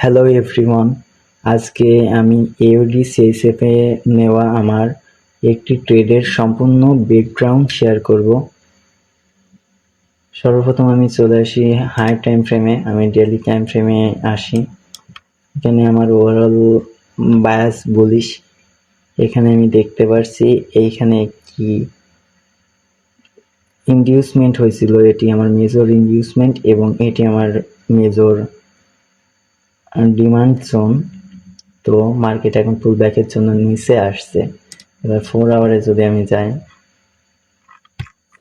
Hello everyone, আজকে আমি AOD সিএসএফে নেওয়া আমার একটি ট্রেডের সম্পূর্ণ ব্যাকগ্রাউন্ড শেয়ার করব। সর্বপ্রথম আমি চলে আসি হাই টাইম ফ্রেমে, আমি ডেইলি টাইম ফ্রেমে আসি। এখানে আমার ওভারঅল বায়াস বুলিশ। এখানে আমি দেখতে পারছি এইখানে কি ইনডিউসমেন্ট হয়েছিল, এটি আমার মেজর ইনডিউসমেন্ট এবং এটি আমার মেজর ডিমান্ড জোন। তো মার্কেট এখন পুল ব্যাকের জন্য নিচে আসছে। এবার 4 আওয়ারে যদি আমি যাই,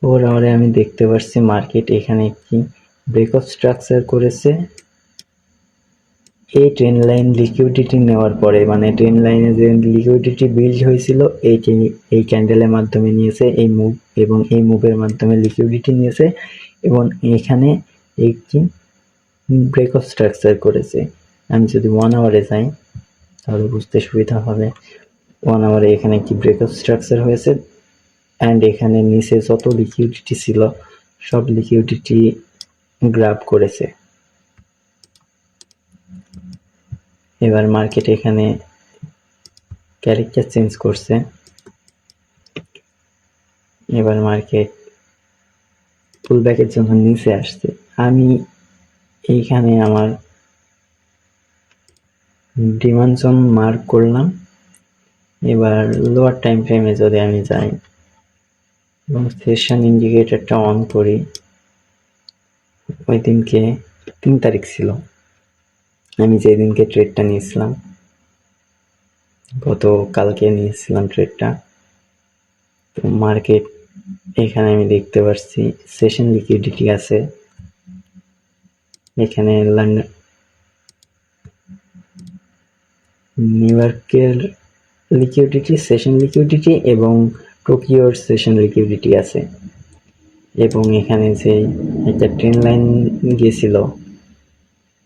4 আওয়ারে আমি দেখতে পাচ্ছি মার্কেট এখানে একটি ব্রেকআপ স্ট্রাকচার করেছে। এই ট্রেন লাইন লিকুইডিটি নেওয়ার পরে, মানে ট্রেন লাইনে যে লিকুইডিটি বিল্ড হয়েছিল এই ক্যান্ডেলের মাধ্যমে নিয়েছে এই মুভ, এবং এই মুভের মাধ্যমে লিকুইডিটি নিয়েছে এবং এখানে একটি ব্রেকআপ স্ট্রাকচার করেছে। আমি যদি 1 আওয়ারে যাই তাহলে বুঝতে সুবিধা হবে। 1 আওয়ারে এখানে একটি ব্রেকআপ স্ট্রাকচার হয়েছে অ্যান্ড এখানে নিচে যত লিকুইডিটি ছিল সব লিকুইডিটি গ্র্যাব করেছে। এবার মার্কেট এখানে ক্যারেক্টার চেঞ্জ করছে। এবার মার্কেট পুল ব্যাকের জন্য নিচে আসছে। আমি এইখানে আমার ডিমান্ড জোন মার্ক করলাম। এবার লোয়ার টাইম ফ্রেমে যদি আমি যাই এবং সেশন ইন্ডিকেটরটা অন করি, ওই দিনকে 3 তারিখ ছিল, আমি যেদিনকে ট্রেডটা নিয়েছিলাম, গতকালকে নিয়েছিলাম ট্রেডটা। তো মার্কেট এখানে আমি দেখতে পাচ্ছি সেশন লিকুইডিটি আছে। এখানে নিউ ইয়র্কের লিকুইডিটি, সেশন লিকুইডিটি এবং টোকিওর সেশন লিকুইডিটি আছে। এবং এখানে যে একটা ট্রেন লাইন গিয়েছিল,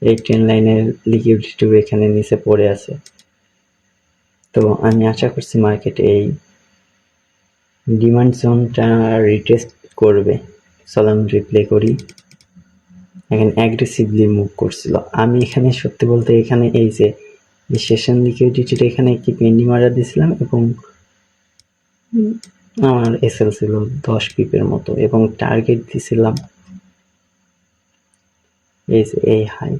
এই ট্রেন লাইনের লিকুইডিটিও এখানে নিচে পড়ে আছে। তো আমি আশা করছি মার্কেট এই ডিমান্ড জোনটা রিটেস্ট করবে। চলো আমি রিপ্লে করি। এখানে অ্যাগ্রেসিভলি মুভ করছিল। আমি এখানে সত্যি বলতে এখানে এই যে সেশন লিকুইডিটিটা এখানে একটি পেন্ডিং অর্ডার দিয়েছিলাম এবং আমার এসএল ছিল 10 পিপের মতো এবং টার্গেট দিয়েছিলাম এই যে এই হাই।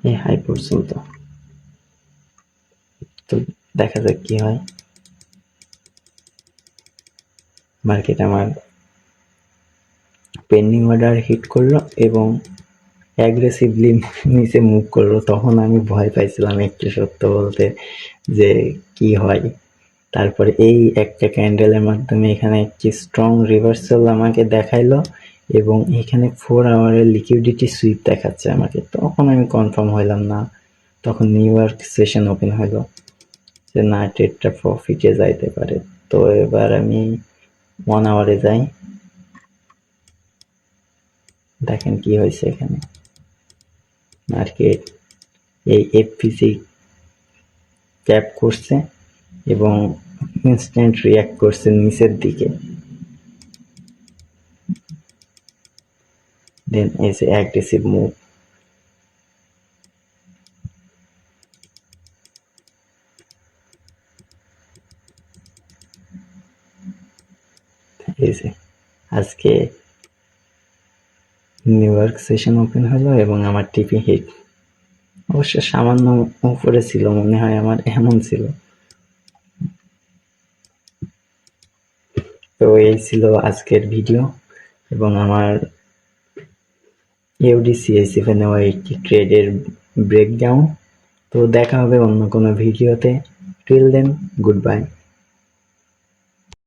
এই হাই পর্যন্ত। তো দেখা যাক কি হয়। মার্কেট আমার পেন্ডিং অর্ডার হিট করলো এবং অ্যাগ্রেসিভলি নিচে মুভ করলো। তখন আমি ভয় পাইছিলাম একটু, সত্য বলতে, যে কি হয়। তারপরে এই একটা ক্যান্ডেলের মাধ্যমে এখানে একটি স্ট্রং রিভার্সাল আমাকে দেখাইলো এবং এখানে 4 আওয়ারের লিকুইডিটি সুইপ দেখাচ্ছে আমাকে। তখন আমি কনফার্ম হইলাম না। তখন নিউ ইয়র্ক সেশন ওপেন হলো যে না, ট্রেডটা প্রফিটে যাইতে পারে। তো এবার আমি 1 আওয়ারে যাই, দেখেন কি হয়েছে। এখানে মার্কেট এই এফপিসি ক্যাপ করছে এবং ইনস্ট্যান্ট রিয়াক্ট করছে নিচের দিকে। দেন is a aggressive move. আজকে নিউ ইয়র্ক সেশন ওপেন হলো এবং আমার টিপি হিট অবশ্য সামান্য উপরে ছিল, মনে হয় আমার এমন ছিল। তো এই ছিল আজকের ভিডিও এবং আমার এওডি সিএসএফ এ নেওয়া একটি ট্রেডের ব্রেকডাউন। তো দেখা হবে অন্য কোনো ভিডিওতে। Till then, good bye.